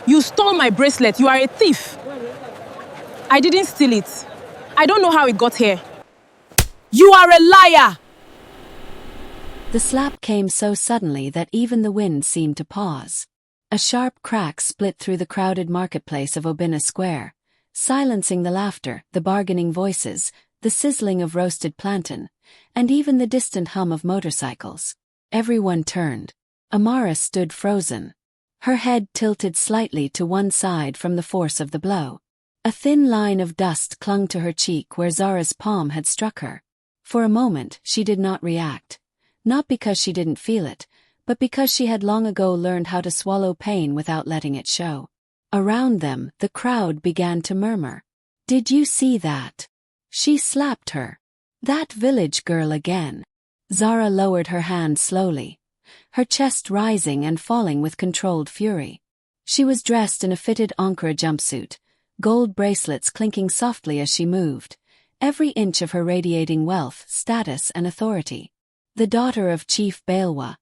You stole my bracelet. You are a thief. I didn't steal it. I don't know how it got here. You are a liar! The slap came so suddenly that even the wind seemed to pause. A sharp crack split through the crowded marketplace of Obina Square, silencing the laughter, the bargaining voices, the sizzling of roasted plantain, and even the distant hum of motorcycles. Everyone turned. Amara stood frozen. Her head tilted slightly to one side from the force of the blow. A thin line of dust clung to her cheek where Zara's palm had struck her. For a moment, she did not react. Not because she didn't feel it, but because she had long ago learned how to swallow pain without letting it show. Around them, the crowd began to murmur. Did you see that? She slapped her. That village girl again. Zara lowered her hand slowly, her chest rising and falling with controlled fury. She was dressed in a fitted Ankara jumpsuit, gold bracelets clinking softly as she moved, every inch of her radiating wealth, status and authority. The daughter of Chief Balwa,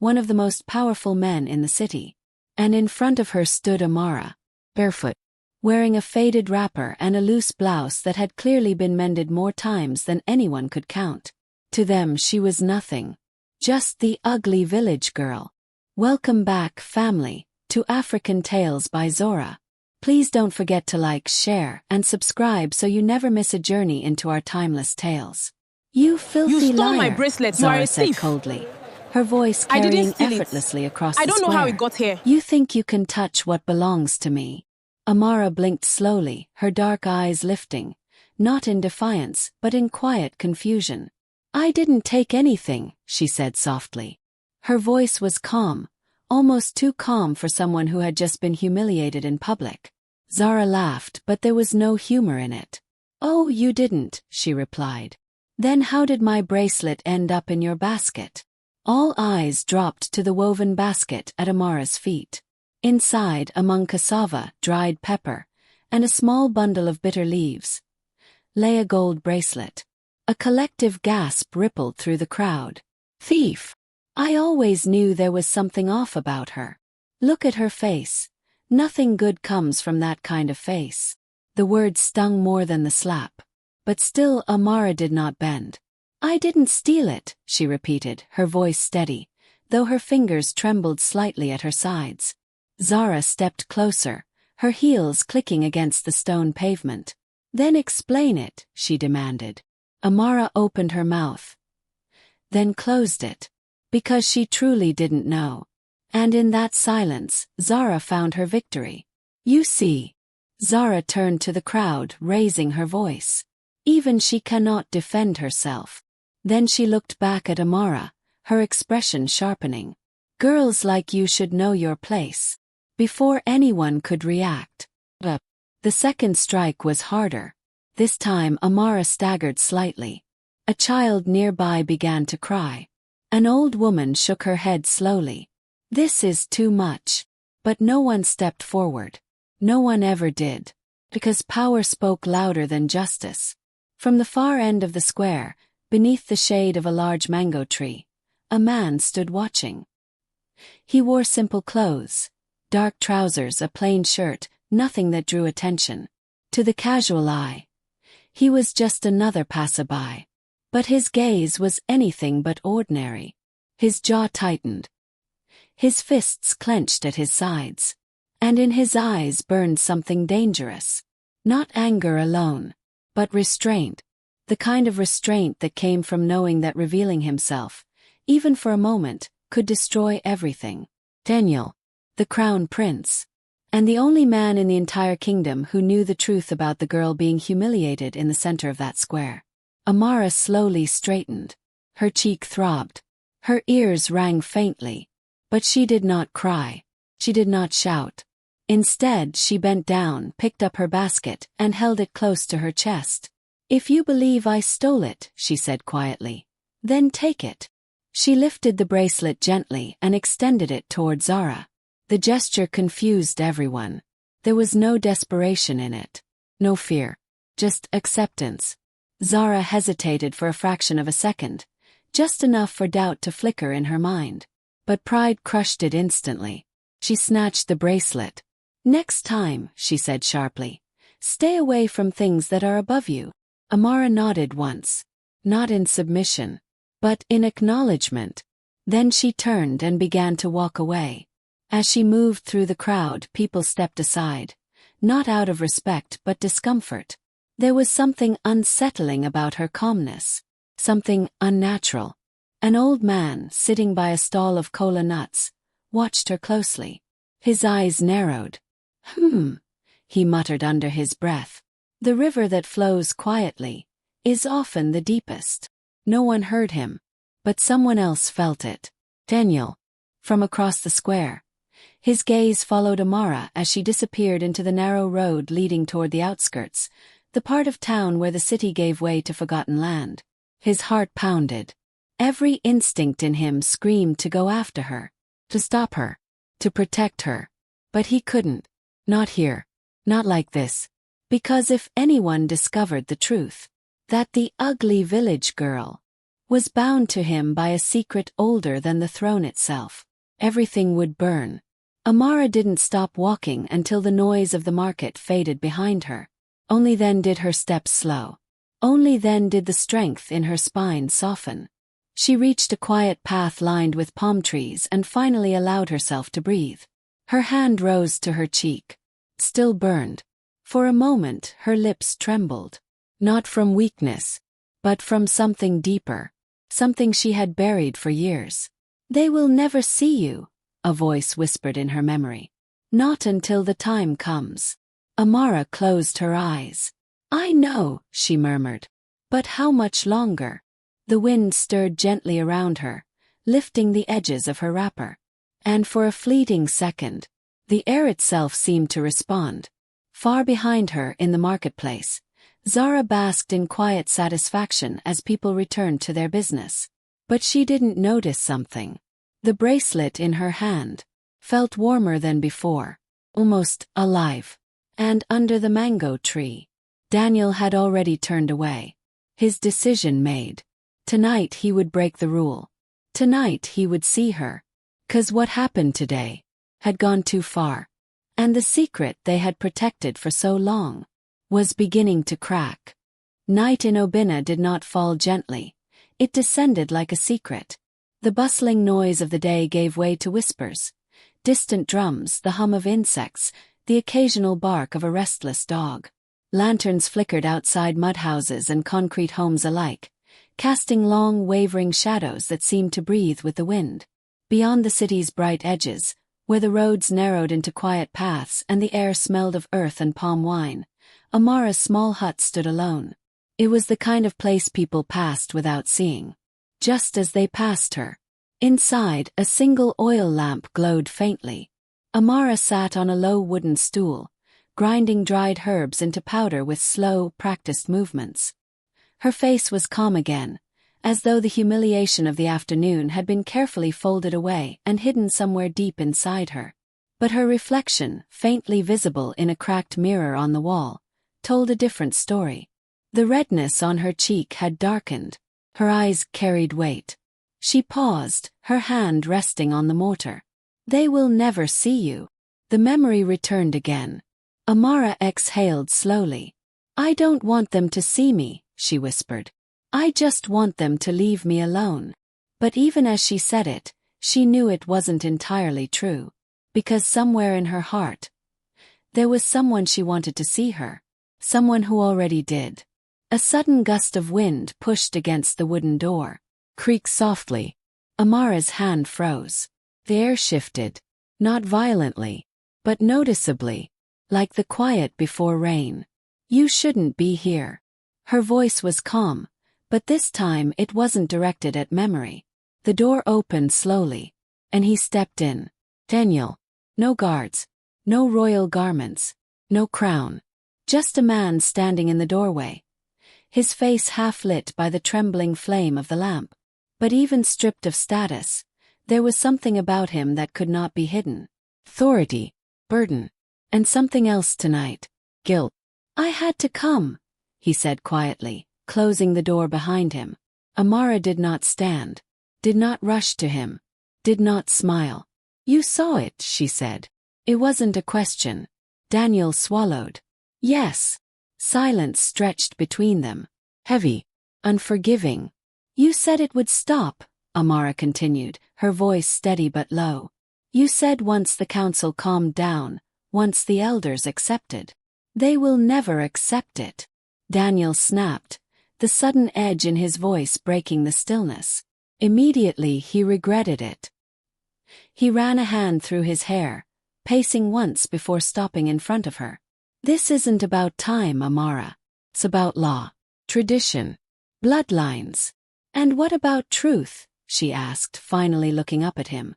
one of the most powerful men in the city. And in front of her stood Amara, barefoot, wearing a faded wrapper and a loose blouse that had clearly been mended more times than anyone could count. To them she was nothing. Just the ugly village girl. Welcome back, family, to African Tales by Zora. Please don't forget to like, share, and subscribe so you never miss a journey into our timeless tales. You filthy liar, You stole my bracelet. You are a Zara said thief. coldly, her voice I didn't carrying steal it. effortlessly across the I don't square. know how it got here. You think you can touch what belongs to me? Amara blinked slowly, her dark eyes lifting, not in defiance, but in quiet confusion. I didn't take anything, she said softly. Her voice was calm, almost too calm for someone who had just been humiliated in public. Zara laughed, but there was no humor in it. Oh, you didn't, she replied. Then how did my bracelet end up in your basket? All eyes dropped to the woven basket at Amara's feet. Inside, among cassava, dried pepper, and a small bundle of bitter leaves, lay a gold bracelet. A collective gasp rippled through the crowd. Thief! I always knew there was something off about her. Look at her face. Nothing good comes from that kind of face. The words stung more than the slap. But still Amara did not bend. I didn't steal it, she repeated, her voice steady, though her fingers trembled slightly at her sides. Zara stepped closer, her heels clicking against the stone pavement. Then explain it, she demanded. Amara opened her mouth, then closed it, because she truly didn't know. And in that silence, Zara found her victory. You see. Zara turned to the crowd, raising her voice. Even she cannot defend herself. Then she looked back at Amara, her expression sharpening. Girls like you should know your place. Before anyone could react. The second strike was harder. This time Amara staggered slightly. A child nearby began to cry. An old woman shook her head slowly. This is too much. But no one stepped forward. No one ever did. Because power spoke louder than justice. From the far end of the square, beneath the shade of a large mango tree, a man stood watching. He wore simple clothes. Dark trousers, a plain shirt, nothing that drew attention. To the casual eye, he was just another passerby. But his gaze was anything but ordinary. His jaw tightened. His fists clenched at his sides. And in his eyes burned something dangerous. Not anger alone, but restraint. The kind of restraint that came from knowing that revealing himself, even for a moment, could destroy everything. Daniel, the crown prince, and the only man in the entire kingdom who knew the truth about the girl being humiliated in the center of that square. Amara slowly straightened. Her cheek throbbed. Her ears rang faintly. But she did not cry. She did not shout. Instead, she bent down, picked up her basket, and held it close to her chest. If you believe I stole it, she said quietly, then take it. She lifted the bracelet gently and extended it toward Zara. The gesture confused everyone. There was no desperation in it. No fear. Just acceptance. Zara hesitated for a fraction of a second, just enough for doubt to flicker in her mind. But pride crushed it instantly. She snatched the bracelet. Next time, she said sharply, stay away from things that are above you. Amara nodded once, not in submission, but in acknowledgement. Then she turned and began to walk away. As she moved through the crowd, people stepped aside, not out of respect but discomfort. There was something unsettling about her calmness, something unnatural. An old man, sitting by a stall of cola nuts, watched her closely. His eyes narrowed. He muttered under his breath. The river that flows quietly is often the deepest. No one heard him, but someone else felt it. Daniel, from across the square. His gaze followed Amara as she disappeared into the narrow road leading toward the outskirts, the part of town where the city gave way to forgotten land. His heart pounded. Every instinct in him screamed to go after her, to stop her, to protect her. But he couldn't. Not here. Not like this. Because if anyone discovered the truth, that the ugly village girl was bound to him by a secret older than the throne itself, everything would burn. Amara didn't stop walking until the noise of the market faded behind her. Only then did her steps slow. Only then did the strength in her spine soften. She reached a quiet path lined with palm trees and finally allowed herself to breathe. Her hand rose to her cheek. Still burned. For a moment her lips trembled. Not from weakness, but from something deeper. Something she had buried for years. They will never see you, a voice whispered in her memory. Not until the time comes. Amara closed her eyes. I know, she murmured. But how much longer? The wind stirred gently around her, lifting the edges of her wrapper. And for a fleeting second, the air itself seemed to respond. Far behind her in the marketplace, Zara basked in quiet satisfaction as people returned to their business. But she didn't notice something. The bracelet in her hand felt warmer than before, almost alive. And under the mango tree, Daniel had already turned away. His decision made. Tonight he would break the rule. Tonight he would see her. 'Cause what happened today had gone too far. And the secret they had protected for so long was beginning to crack. Night in Obina did not fall gently. It descended like a secret. The bustling noise of the day gave way to whispers. Distant drums, the hum of insects, the occasional bark of a restless dog. Lanterns flickered outside mud houses and concrete homes alike, casting long, wavering shadows that seemed to breathe with the wind. Beyond the city's bright edges, where the roads narrowed into quiet paths and the air smelled of earth and palm wine, Amara's small hut stood alone. It was the kind of place people passed without seeing. Just as they passed her. Inside, a single oil lamp glowed faintly. Amara sat on a low wooden stool, grinding dried herbs into powder with slow, practiced movements. Her face was calm again, as though the humiliation of the afternoon had been carefully folded away and hidden somewhere deep inside her. But her reflection, faintly visible in a cracked mirror on the wall, told a different story. The redness on her cheek had darkened. Her eyes carried weight. She paused, her hand resting on the mortar. They will never see you. The memory returned again. Amara exhaled slowly. I don't want them to see me, she whispered. I just want them to leave me alone. But even as she said it, she knew it wasn't entirely true. Because somewhere in her heart, there was someone she wanted to see her. Someone who already did. A sudden gust of wind pushed against the wooden door. Creaked softly. Amara's hand froze. The air shifted. Not violently, but noticeably. Like the quiet before rain. You shouldn't be here. Her voice was calm, but this time it wasn't directed at memory. The door opened slowly, and he stepped in. Daniel. No guards. No royal garments. No crown. Just a man standing in the doorway. His face half lit by the trembling flame of the lamp. But even stripped of status, there was something about him that could not be hidden. Authority. Burden. And something else tonight. Guilt. I had to come, he said quietly, closing the door behind him. Amara did not stand. Did not rush to him. Did not smile. You saw it, she said. It wasn't a question. Daniel swallowed. Yes. Silence stretched between them. Heavy. Unforgiving. You said it would stop, Amara continued, her voice steady but low. You said once the council calmed down, once the elders accepted. They will never accept it. Daniel snapped, the sudden edge in his voice breaking the stillness. Immediately he regretted it. He ran a hand through his hair, pacing once before stopping in front of her. This isn't about time, Amara. It's about law, tradition, bloodlines. And what about truth? She asked, finally looking up at him.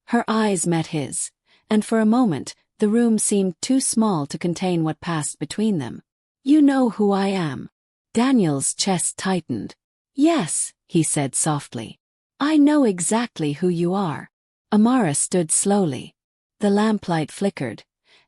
Her eyes met his, and for a moment the room seemed too small to contain what passed between them. You know who I am. Daniel's chest tightened. Yes, he said softly. I know exactly who you are. Amara stood slowly. The lamplight flickered,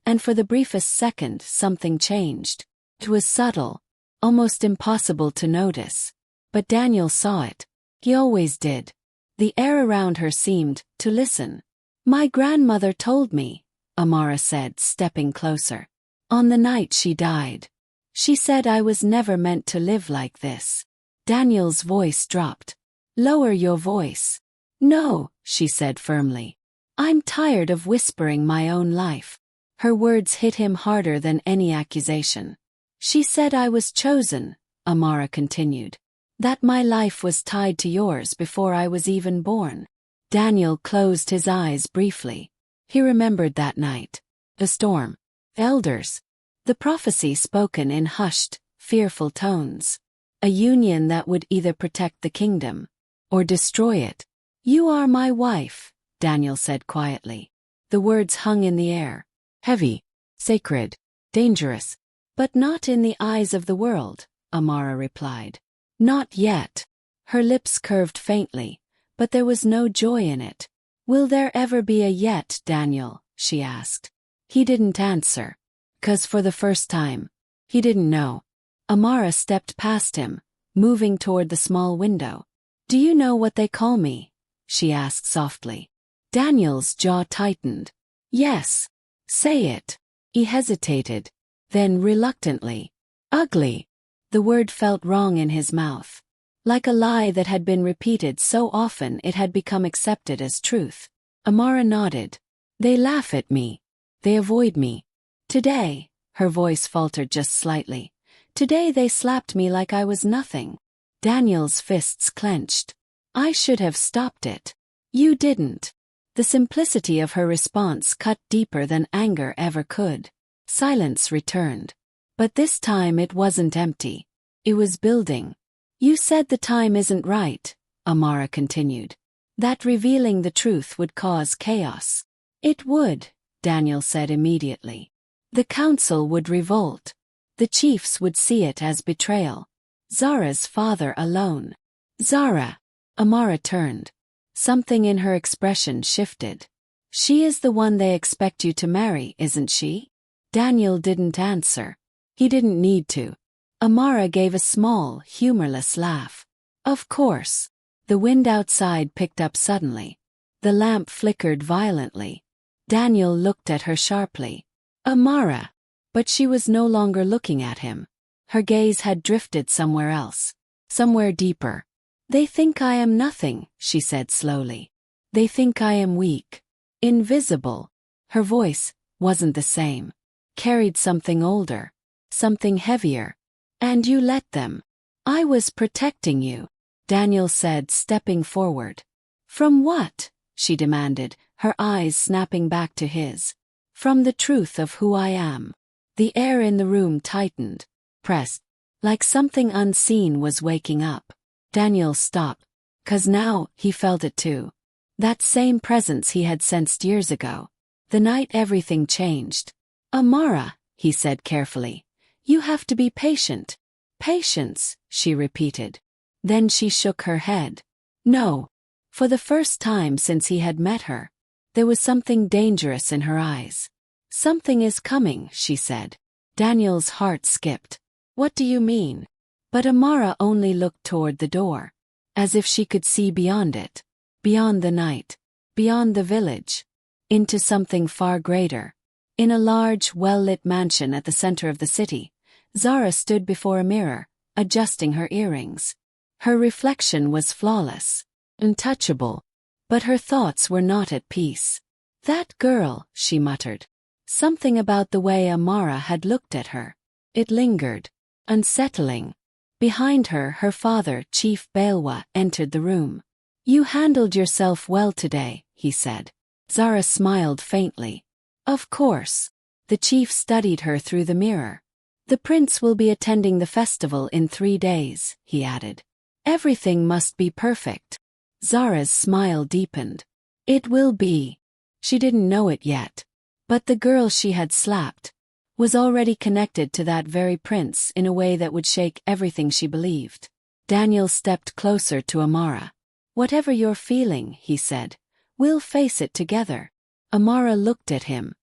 and for the briefest second something changed. It was subtle, almost impossible to notice. But Daniel saw it. He always did. The air around her seemed to listen. My grandmother told me, Amara said, stepping closer. On the night she died. She said I was never meant to live like this. Daniel's voice dropped. Lower your voice. No, she said firmly. I'm tired of whispering my own life. Her words hit him harder than any accusation. She said I was chosen, Amara continued. That my life was tied to yours before I was even born. Daniel closed his eyes briefly. He remembered that night. The storm. Elders. The prophecy spoken in hushed, fearful tones. A union that would either protect the kingdom or destroy it. You are my wife, Daniel said quietly. The words hung in the air. Heavy, sacred, dangerous. But not in the eyes of the world, Amara replied. Not yet. Her lips curved faintly, but there was no joy in it. Will there ever be a yet, Daniel? She asked. He didn't answer. 'Cause for the first time, he didn't know. Amara stepped past him, moving toward the small window. Do you know what they call me? She asked softly. Daniel's jaw tightened. Yes. Say it. He hesitated. Then reluctantly. Ugly. The word felt wrong in his mouth. Like a lie that had been repeated so often it had become accepted as truth. Amara nodded. They laugh at me. They avoid me. Today, her voice faltered just slightly. Today they slapped me like I was nothing. Daniel's fists clenched. I should have stopped it. You didn't. The simplicity of her response cut deeper than anger ever could. Silence returned. But this time it wasn't empty. It was building. You said the time isn't right, Amara continued. That revealing the truth would cause chaos. It would, Daniel said immediately. The council would revolt. The chiefs would see it as betrayal. Zara's father alone. Zara. Amara turned. Something in her expression shifted. She is the one they expect you to marry, isn't she? Daniel didn't answer. He didn't need to. Amara gave a small, humorless laugh. Of course. The wind outside picked up suddenly. The lamp flickered violently. Daniel looked at her sharply. Amara. But she was no longer looking at him. Her gaze had drifted somewhere else. Somewhere deeper. They think I am nothing, she said slowly. They think I am weak. Invisible. Her voice wasn't the same. Carried something older. Something heavier. And you let them. I was protecting you, Daniel said, stepping forward. From what? She demanded, her eyes snapping back to his. From the truth of who I am. The air in the room tightened, pressed, like something unseen was waking up. Daniel stopped, 'cause now he felt it too. That same presence he had sensed years ago. The night everything changed. Amara, he said carefully. You have to be patient. Patience, she repeated. Then she shook her head. No. For the first time since he had met her, there was something dangerous in her eyes. Something is coming, she said. Daniel's heart skipped. What do you mean? But Amara only looked toward the door, as if she could see beyond it, beyond the night, beyond the village, into something far greater, In a large, well-lit mansion at the center of the city, Zara stood before a mirror, adjusting her earrings. Her reflection was flawless, untouchable, but her thoughts were not at peace. That girl, she muttered. Something about the way Amara had looked at her. It lingered, unsettling. Behind her, her father, Chief Balwa, entered the room. "You handled yourself well today," he said. Zara smiled faintly. "Of course." The chief studied her through the mirror. "The prince will be attending the festival in 3 days," he added. "Everything must be perfect." Zara's smile deepened. "It will be." She didn't know it yet. But the girl she had slapped was already connected to that very prince in a way that would shake everything she believed. Daniel stepped closer to Amara. "Whatever you're feeling," he said, "we'll face it together." Amara looked at him.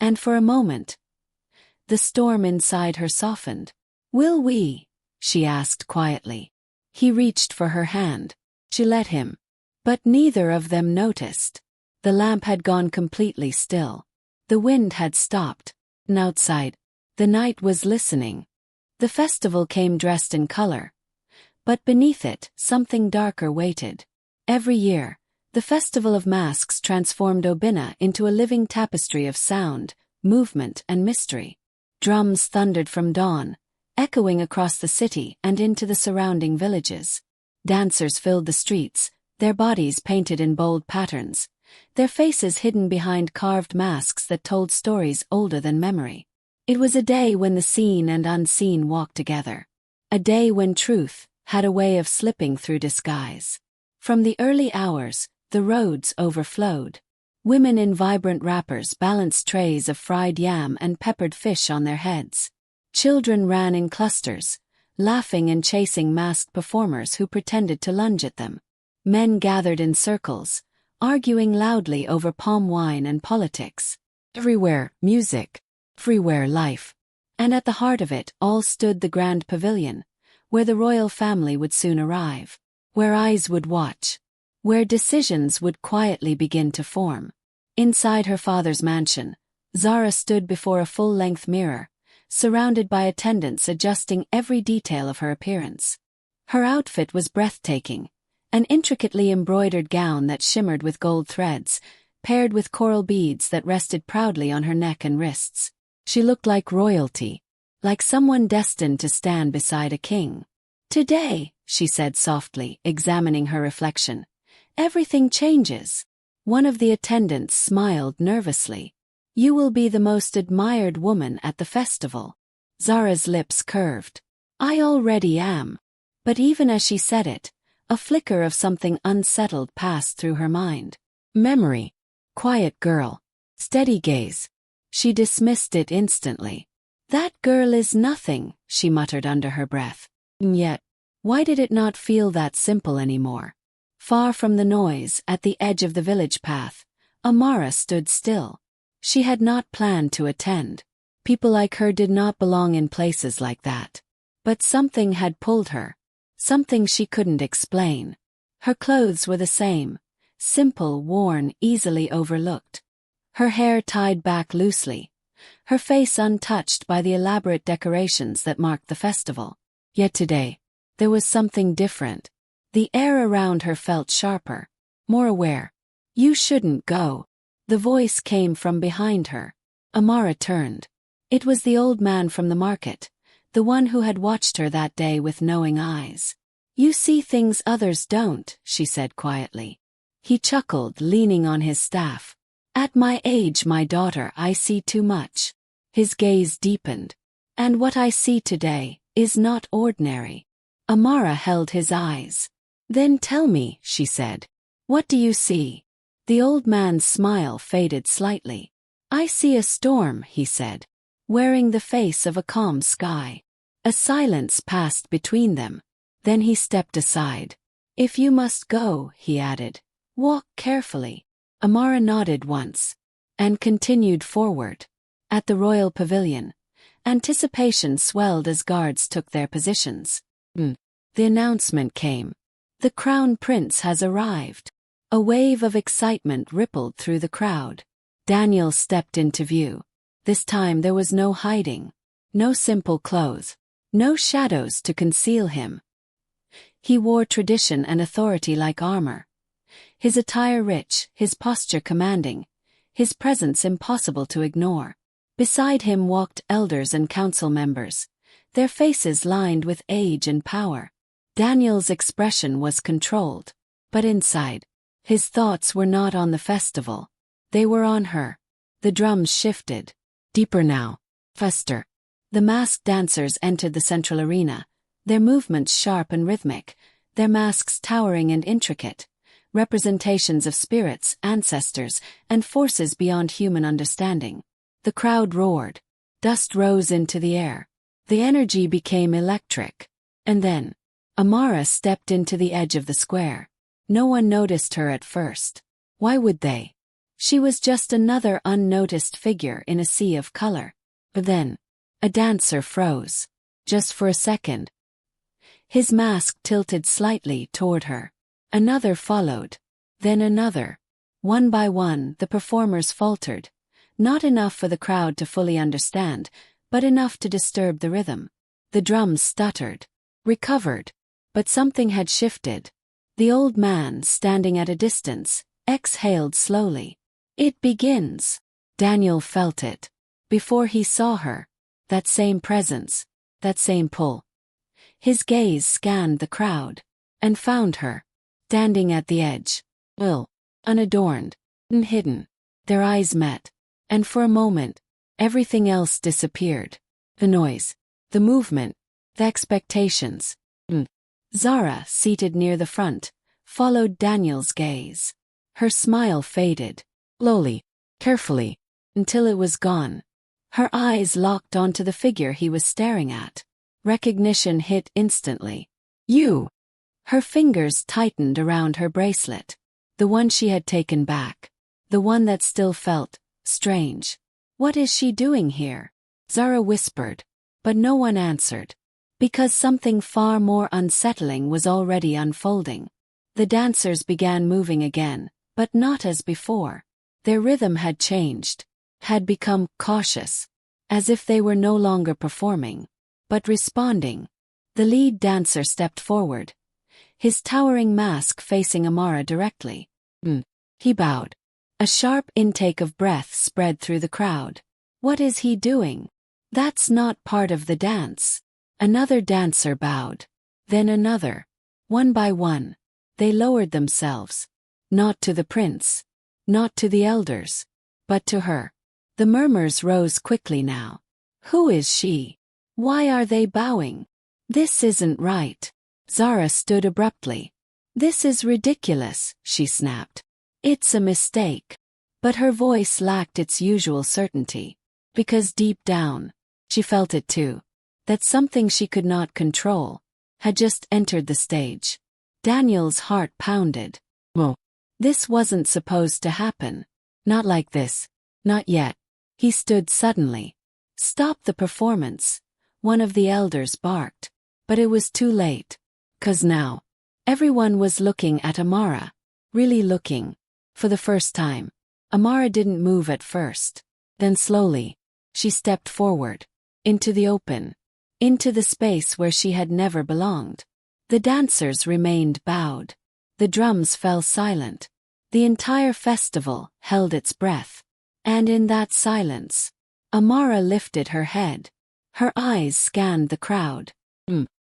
And for a moment, the storm inside her softened. "Will we?" she asked quietly. He reached for her hand. She let him. But neither of them noticed. The lamp had gone completely still. The wind had stopped. And outside, the night was listening. The festival came dressed in color. But beneath it, something darker waited. Every year, the Festival of Masks transformed Obina into a living tapestry of sound, movement, and mystery. Drums thundered from dawn, echoing across the city and into the surrounding villages. Dancers filled the streets, their bodies painted in bold patterns, their faces hidden behind carved masks that told stories older than memory. It was a day when the seen and unseen walked together. A day when truth had a way of slipping through disguise. From the early hours, the roads overflowed. Women in vibrant wrappers balanced trays of fried yam and peppered fish on their heads. Children ran in clusters, laughing and chasing masked performers who pretended to lunge at them. Men gathered in circles, arguing loudly over palm wine and politics. Everywhere, music. Everywhere, life. And at the heart of it all stood the grand pavilion, where the royal family would soon arrive, where eyes would watch, where decisions would quietly begin to form. Inside her father's mansion, Zara stood before a full-length mirror, surrounded by attendants adjusting every detail of her appearance. Her outfit was breathtaking, an intricately embroidered gown that shimmered with gold threads, paired with coral beads that rested proudly on her neck and wrists. She looked like royalty, like someone destined to stand beside a king. "Today," she said softly, examining her reflection, "everything changes." One of the attendants smiled nervously. "You will be the most admired woman at the festival." Zara's lips curved. "I already am." But even as she said it, a flicker of something unsettled passed through her mind. Memory. Quiet girl. Steady gaze. She dismissed it instantly. "That girl is nothing," she muttered under her breath. And yet, why did it not feel that simple anymore? Far from the noise, at the edge of the village path, Amara stood still. She had not planned to attend. People like her did not belong in places like that. But something had pulled her. Something she couldn't explain. Her clothes were the same. Simple, worn, easily overlooked. Her hair tied back loosely. Her face untouched by the elaborate decorations that marked the festival. Yet today, there was something different. The air around her felt sharper, more aware. "You shouldn't go." The voice came from behind her. Amara turned. It was the old man from the market, the one who had watched her that day with knowing eyes. "You see things others don't," she said quietly. He chuckled, leaning on his staff. "At my age, my daughter, I see too much." His gaze deepened. "And what I see today is not ordinary." Amara held his eyes. "Then tell me," she said. "What do you see?" The old man's smile faded slightly. "I see a storm," he said, wearing the face of a calm sky. A silence passed between them. Then he stepped aside. "If you must go," he added, "walk carefully." Amara nodded once, and continued forward. At the royal pavilion, anticipation swelled as guards took their positions. The announcement came. "The crown prince has arrived." A wave of excitement rippled through the crowd. Daniel stepped into view. This time there was no hiding, no simple clothes, no shadows to conceal him. He wore tradition and authority like armor. His attire rich, his posture commanding, his presence impossible to ignore. Beside him walked elders and council members, their faces lined with age and power. Daniel's expression was controlled, but inside, his thoughts were not on the festival. They were on her. The drums shifted. Deeper now. Faster. The masked dancers entered the central arena, their movements sharp and rhythmic, their masks towering and intricate, representations of spirits, ancestors, and forces beyond human understanding. The crowd roared. Dust rose into the air. The energy became electric. And then, Amara stepped into the edge of the square. No one noticed her at first. Why would they? She was just another unnoticed figure in a sea of color. But then, a dancer froze. Just for a second. His mask tilted slightly toward her. Another followed. Then another. One by one, the performers faltered. Not enough for the crowd to fully understand, but enough to disturb the rhythm. The drums stuttered. Recovered. But something had shifted. The old man, standing at a distance, exhaled slowly. It begins. Daniel felt it. Before he saw her. That same presence. That same pull. His gaze scanned the crowd. And found her. Standing at the edge. Unadorned. Unhidden. Their eyes met. And for a moment, everything else disappeared. The noise. The movement. The expectations. Zara, seated near the front, followed Daniel's gaze. Her smile faded. Slowly. Carefully. Until it was gone. Her eyes locked onto the figure he was staring at. Recognition hit instantly. You! Her fingers tightened around her bracelet. The one she had taken back. The one that still felt strange. What is she doing here? Zara whispered. But no one answered. Because something far more unsettling was already unfolding. The dancers began moving again, but not as before. Their rhythm had changed. Had become cautious. As if they were no longer performing, but responding. The lead dancer stepped forward. His towering mask facing Amara directly. He bowed. A sharp intake of breath spread through the crowd. What is he doing? That's not part of the dance. Another dancer bowed. Then another. One by one. They lowered themselves. Not to the prince. Not to the elders. But to her. The murmurs rose quickly now. Who is she? Why are they bowing? This isn't right. Zara stood abruptly. This is ridiculous, she snapped. It's a mistake. But her voice lacked its usual certainty. Because deep down, she felt it too. That something she could not control had just entered the stage. Daniel's heart pounded. Whoa. This wasn't supposed to happen. Not like this. Not yet. He stood suddenly. Stop the performance. One of the elders barked. But it was too late. 'Cause now, everyone was looking at Amara. Really looking. For the first time. Amara didn't move at first. Then slowly, she stepped forward. Into the open. Into the space where she had never belonged. The dancers remained bowed. The drums fell silent. The entire festival held its breath. And in that silence, Amara lifted her head. Her eyes scanned the crowd.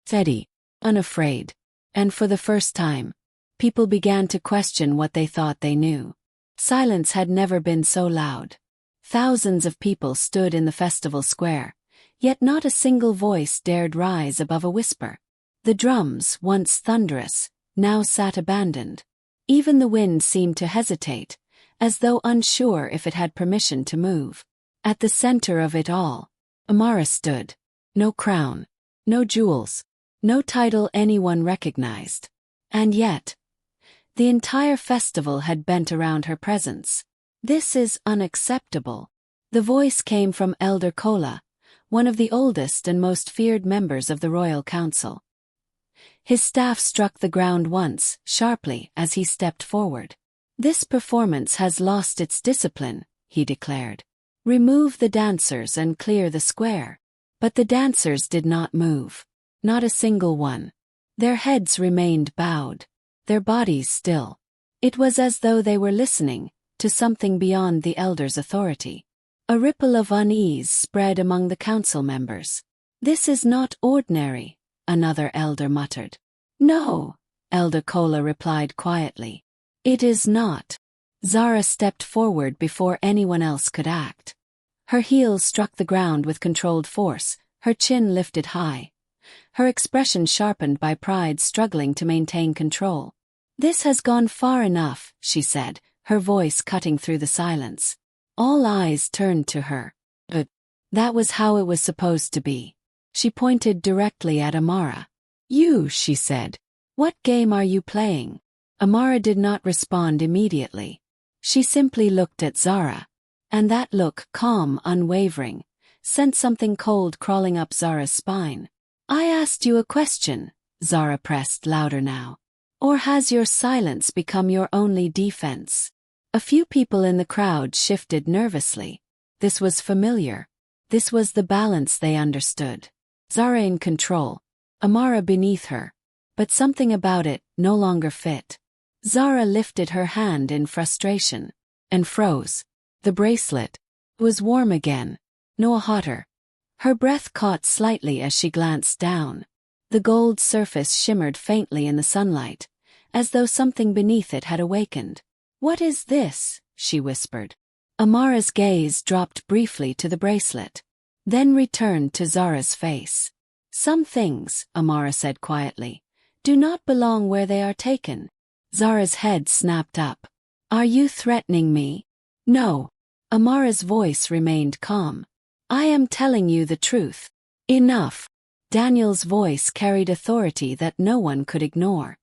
Steady. Unafraid. And for the first time, people began to question what they thought they knew. Silence had never been so loud. Thousands of people stood in the festival square, yet not a single voice dared rise above a whisper. The drums, once thunderous, now sat abandoned. Even the wind seemed to hesitate, as though unsure if it had permission to move. At the center of it all, Amara stood. No crown, no jewels, no title anyone recognized. And yet, the entire festival had bent around her presence. This is unacceptable. The voice came from Elder Kola, one of the oldest and most feared members of the royal council. His staff struck the ground once, sharply, as he stepped forward. This performance has lost its discipline, he declared. Remove the dancers and clear the square. But the dancers did not move. Not a single one. Their heads remained bowed, their bodies still. It was as though they were listening to something beyond the elders' authority. A ripple of unease spread among the council members. "This is not ordinary," another elder muttered. "No," Elder Kola replied quietly. "It is not." Zara stepped forward before anyone else could act. Her heels struck the ground with controlled force, her chin lifted high. Her expression sharpened by pride struggling to maintain control. "This has gone far enough," she said, her voice cutting through the silence. All eyes turned to her. But that was how it was supposed to be. She pointed directly at Amara. "You," she said. "What game are you playing?" Amara did not respond immediately. She simply looked at Zara. And that look, calm, unwavering, sent something cold crawling up Zara's spine. "I asked you a question," Zara pressed louder now. "Or has your silence become your only defense?" A few people in the crowd shifted nervously. This was familiar. This was the balance they understood. Zara in control, Amara beneath her. But something about it no longer fit. Zara lifted her hand in frustration and froze. The bracelet was warm again, no hotter. Her breath caught slightly as she glanced down. The gold surface shimmered faintly in the sunlight, as though something beneath it had awakened. "What is this?" she whispered. Amara's gaze dropped briefly to the bracelet, then returned to Zara's face. "Some things," Amara said quietly, "do not belong where they are taken." Zara's head snapped up. "Are you threatening me?" "No." Amara's voice remained calm. "I am telling you the truth." "Enough." Daniel's voice carried authority that no one could ignore.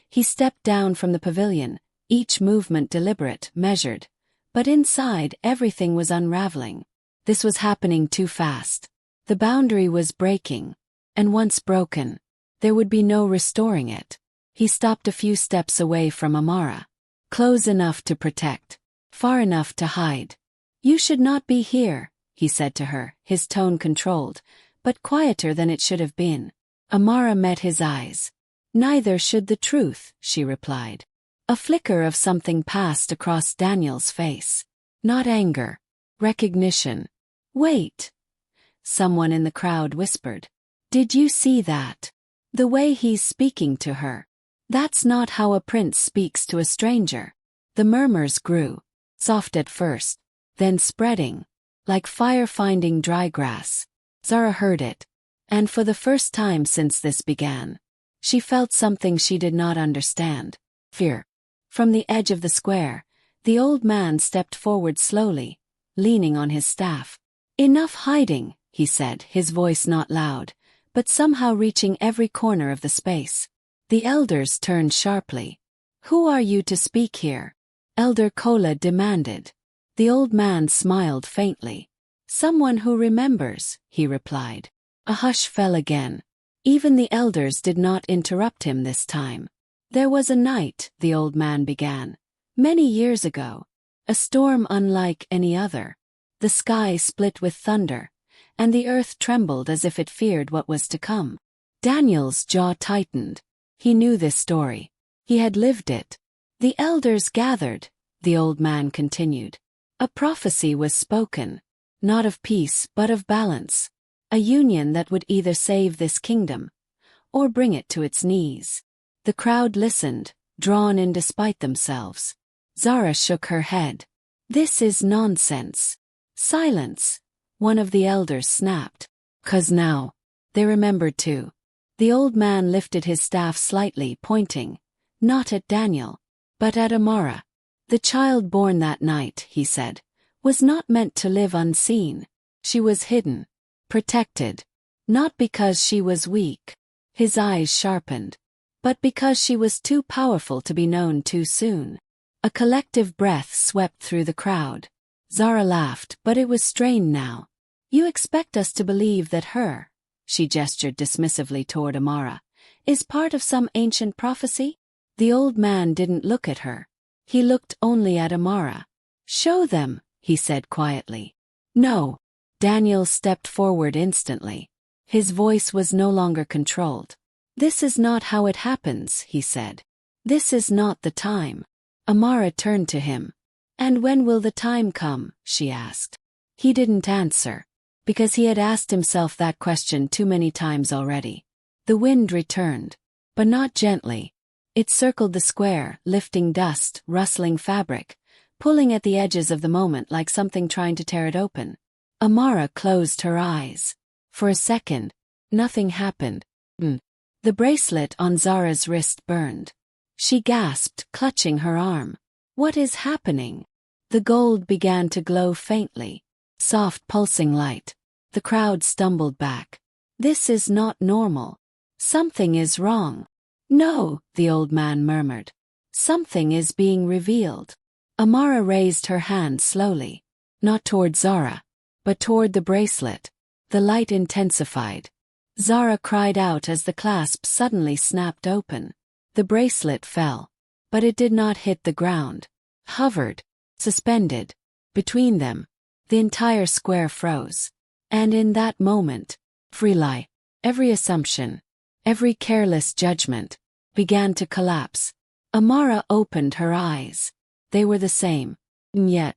He stepped down from the pavilion, each movement deliberate, measured. But inside, everything was unraveling. This was happening too fast. The boundary was breaking. And once broken, there would be no restoring it. He stopped a few steps away from Amara. Close enough to protect. Far enough to hide. "You should not be here," he said to her, his tone controlled, but quieter than it should have been. Amara met his eyes. "Neither should the truth," she replied. A flicker of something passed across Daniel's face. Not anger. Recognition. "Wait." Someone in the crowd whispered. "Did you see that? The way he's speaking to her. That's not how a prince speaks to a stranger." The murmurs grew. Soft at first, then spreading, like fire finding dry grass. Zara heard it. And for the first time since this began, she felt something she did not understand. Fear. From the edge of the square, the old man stepped forward slowly, leaning on his staff. "Enough hiding," he said, his voice not loud, but somehow reaching every corner of the space. The elders turned sharply. "Who are you to speak here?" Elder Kola demanded. The old man smiled faintly. "Someone who remembers," he replied. A hush fell again. Even the elders did not interrupt him this time. "There was a night," the old man began. "Many years ago. A storm unlike any other. The sky split with thunder, and the earth trembled as if it feared what was to come." Daniel's jaw tightened. He knew this story. He had lived it. "The elders gathered," the old man continued. "A prophecy was spoken, not of peace but of balance. A union that would either save this kingdom, or bring it to its knees." The crowd listened, drawn in despite themselves. Zara shook her head. "This is nonsense." "Silence," one of the elders snapped. "'Cause now." They remembered too. The old man lifted his staff slightly, pointing, not at Daniel, but at Amara. "The child born that night," he said, "was not meant to live unseen. She was hidden, protected. Not because she was weak." His eyes sharpened. "But because she was too powerful to be known too soon." A collective breath swept through the crowd. Zara laughed, but it was strained now. "You expect us to believe that her," she gestured dismissively toward Amara, "is part of some ancient prophecy?" The old man didn't look at her. He looked only at Amara. "Show them," he said quietly. No. Daniel stepped forward instantly. His voice was no longer controlled. This is not how it happens, he said. This is not the time. Amara turned to him. And when will the time come? She asked. He didn't answer, because he had asked himself that question too many times already. The wind returned, but not gently. It circled the square, lifting dust, rustling fabric, pulling at the edges of the moment like something trying to tear it open. Amara closed her eyes. For a second, nothing happened. The bracelet on Zara's wrist burned. She gasped, clutching her arm. What is happening? The gold began to glow faintly. Soft pulsing light. The crowd stumbled back. This is not normal. Something is wrong. No, the old man murmured. Something is being revealed. Amara raised her hand slowly. Not toward Zara, but toward the bracelet. The light intensified. Zara cried out as the clasp suddenly snapped open. The bracelet fell, but it did not hit the ground. Hovered, suspended. Between them, the entire square froze. And in that moment, every assumption, every careless judgment, began to collapse. Amara opened her eyes. They were the same. And yet,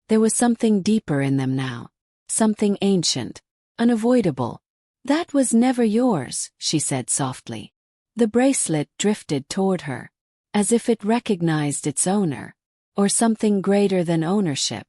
there was something deeper in them now. Something ancient, unavoidable. That was never yours, she said softly. The bracelet drifted toward her, as if it recognized its owner, or something greater than ownership.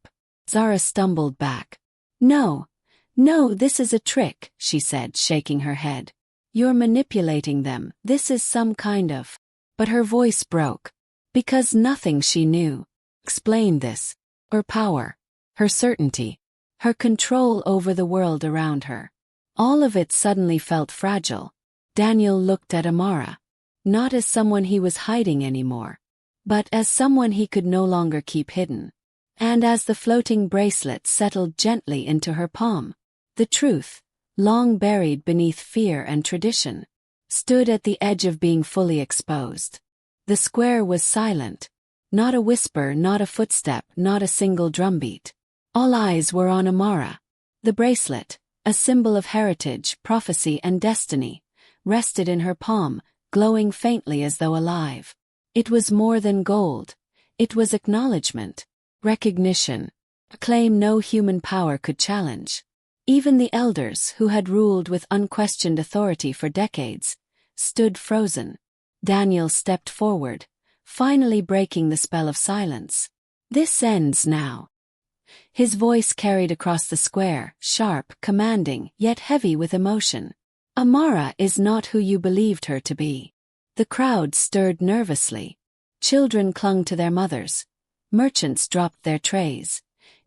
Zara stumbled back. No, this is a trick, she said, shaking her head. You're manipulating them, this is some kind of... But her voice broke, because nothing she knew explained this. Her power, her certainty, her control over the world around her. All of it suddenly felt fragile. Daniel looked at Amara, not as someone he was hiding anymore, but as someone he could no longer keep hidden. And as the floating bracelet settled gently into her palm, the truth, long buried beneath fear and tradition, stood at the edge of being fully exposed. The square was silent. Not a whisper, not a footstep, not a single drumbeat. All eyes were on Amara. The bracelet, a symbol of heritage, prophecy, and destiny, rested in her palm, glowing faintly as though alive. It was more than gold. It was acknowledgement, recognition, a claim no human power could challenge. Even the elders, who had ruled with unquestioned authority for decades, stood frozen. Daniel stepped forward, finally breaking the spell of silence. This ends now. His voice carried across the square, sharp, commanding, yet heavy with emotion. Amara is not who you believed her to be. The crowd stirred nervously. Children clung to their mothers. Merchants dropped their trays.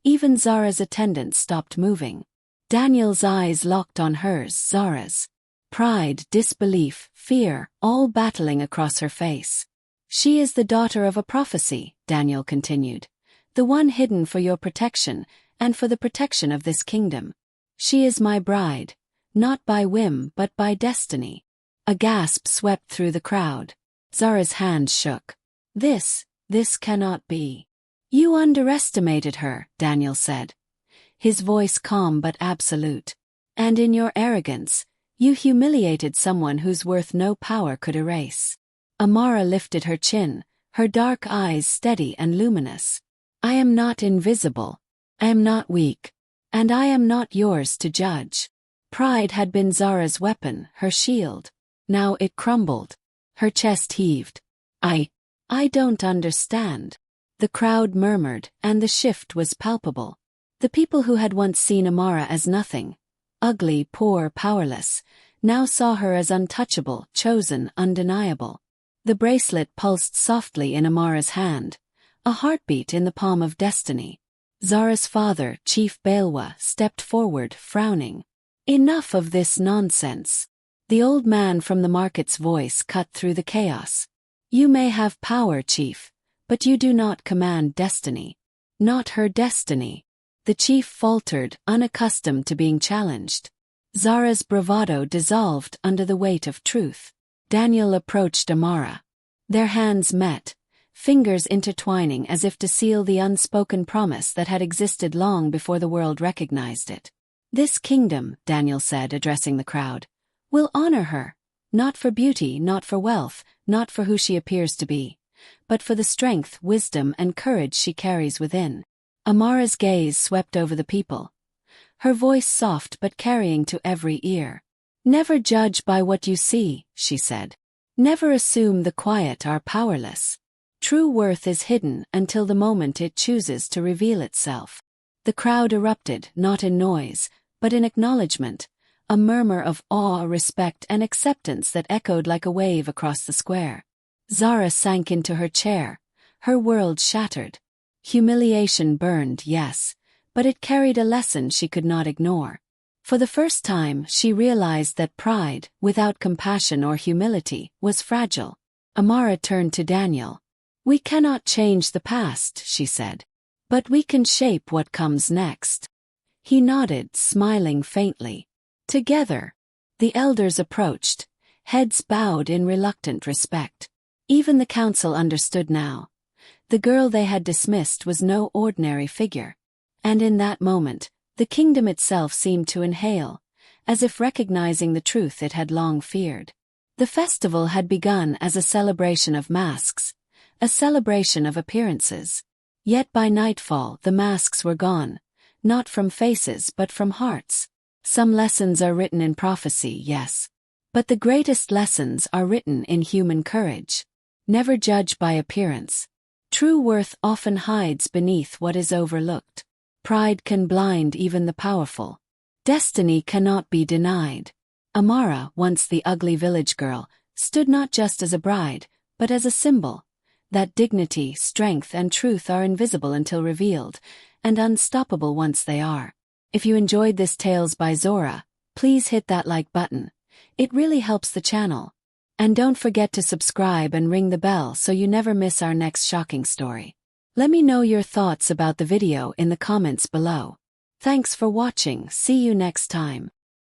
Even Zara's attendants stopped moving. Daniel's eyes locked on hers, Zara's. Pride, disbelief, fear, all battling across her face. She is the daughter of a prophecy, Daniel continued. The one hidden for your protection, and for the protection of this kingdom. She is my bride, not by whim but by destiny. A gasp swept through the crowd. Zara's hand shook. This cannot be. You underestimated her, Daniel said. His voice calm but absolute. And in your arrogance, you humiliated someone whose worth no power could erase. Amara lifted her chin, her dark eyes steady and luminous. I am not invisible. I am not weak. And I am not yours to judge. Pride had been Zara's weapon, her shield. Now it crumbled. Her chest heaved. I don't understand. The crowd murmured, and the shift was palpable. The people who had once seen Amara as nothing, ugly, poor, powerless, now saw her as untouchable, chosen, undeniable. The bracelet pulsed softly in Amara's hand, a heartbeat in the palm of destiny. Zara's father, Chief Balwa, stepped forward, frowning. Enough of this nonsense. The old man from the market's voice cut through the chaos. You may have power, Chief, but you do not command destiny. Not her destiny. The chief faltered, unaccustomed to being challenged. Zara's bravado dissolved under the weight of truth. Daniel approached Amara. Their hands met, fingers intertwining as if to seal the unspoken promise that had existed long before the world recognized it. "This kingdom," Daniel said, addressing the crowd, "will honor her, not for beauty, not for wealth, not for who she appears to be, but for the strength, wisdom, and courage she carries within." Amara's gaze swept over the people, her voice soft but carrying to every ear. "Never judge by what you see," she said. "Never assume the quiet are powerless. True worth is hidden until the moment it chooses to reveal itself." The crowd erupted, not in noise, but in acknowledgement, a murmur of awe, respect, and acceptance that echoed like a wave across the square. Zara sank into her chair, her world shattered. Humiliation burned, yes, but it carried a lesson she could not ignore. For the first time, she realized that pride, without compassion or humility, was fragile. Amara turned to Daniel. "We cannot change the past," she said, "but we can shape what comes next." He nodded, smiling faintly. Together, the elders approached, heads bowed in reluctant respect. Even the council understood now. The girl they had dismissed was no ordinary figure. And in that moment, the kingdom itself seemed to inhale, as if recognizing the truth it had long feared. The festival had begun as a celebration of masks, a celebration of appearances. Yet by nightfall the masks were gone, not from faces but from hearts. Some lessons are written in prophecy, yes. But the greatest lessons are written in human courage. Never judge by appearance. True worth often hides beneath what is overlooked. Pride can blind even the powerful. Destiny cannot be denied. Amara, once the ugly village girl, stood not just as a bride, but as a symbol. That dignity, strength, and truth are invisible until revealed, and unstoppable once they are. If you enjoyed this Tales by Zora, please hit that like button. It really helps the channel. And don't forget to subscribe and ring the bell so you never miss our next shocking story. Let me know your thoughts about the video in the comments below. Thanks for watching. See you next time.